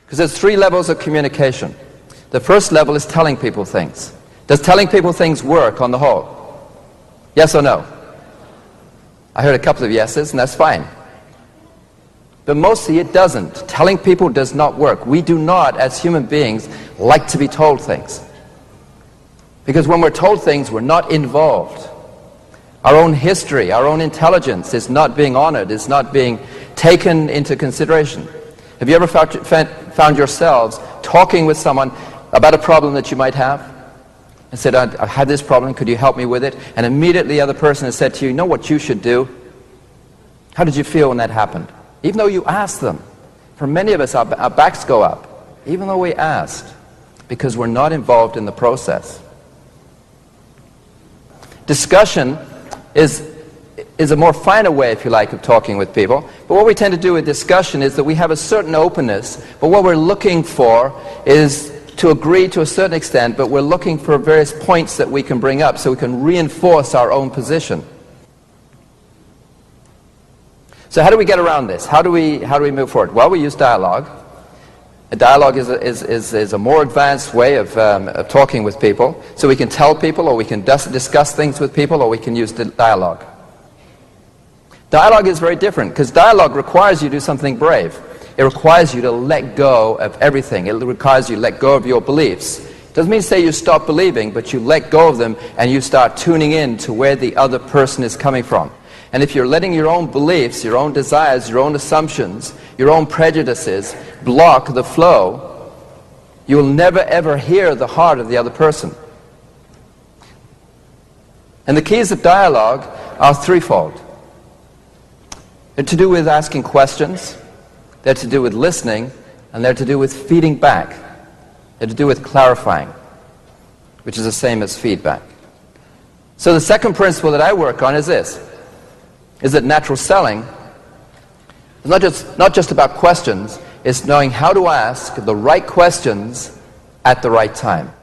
Because there's 3 levels of communication. The first level is telling people things. Does telling people things work on the whole? Yes or no? I heard a couple of yeses, and that's fine. But mostly it doesn't. Telling people does not work. We do not, as human beings, like to be told things. Because when we're told things, we're not involved. Our own history, our own intelligence is not being honored, is not being taken into consideration. Have you ever found yourselves talking with someone about a problem that you might have? And said, I had this problem, could you help me with it? And immediately the other person has said to you, you know what you should do? How did you feel when that happened? Even though you asked them. For many of us, our backs go up, even though we asked, because we're not involved in the process. Discussion is a more finer way, if you like, of talking with people. But what we tend to do with discussion is that we have a certain openness, but what we're looking for is to agree to a certain extent, but we're looking for various points that we can bring up so we can reinforce our own position. So how do we get around this? How do we move forward? Well, we use dialogue. A dialogue is a more advanced way of talking with people. So we can tell people, or we can discuss things with people, or we can use dialogue. Dialogue is very different, because dialogue requires you to do something brave. It requires you to let go of everything. It requires you to let go of your beliefs. It doesn't mean to say you stop believing, but you let go of them and you start tuning in to where the other person is coming from. And if you're letting your own beliefs, your own desires, your own assumptions, your own prejudices block the flow, you'll never ever hear the heart of the other person. And the keys of dialogue are threefold. They're to do with asking questions, they're to do with listening, and they're to do with feeding back. They're to do with clarifying, which is the same as feedback. So the second principle that I work on is this, is that natural selling is not just about questions, it's knowing how to ask the right questions at the right time.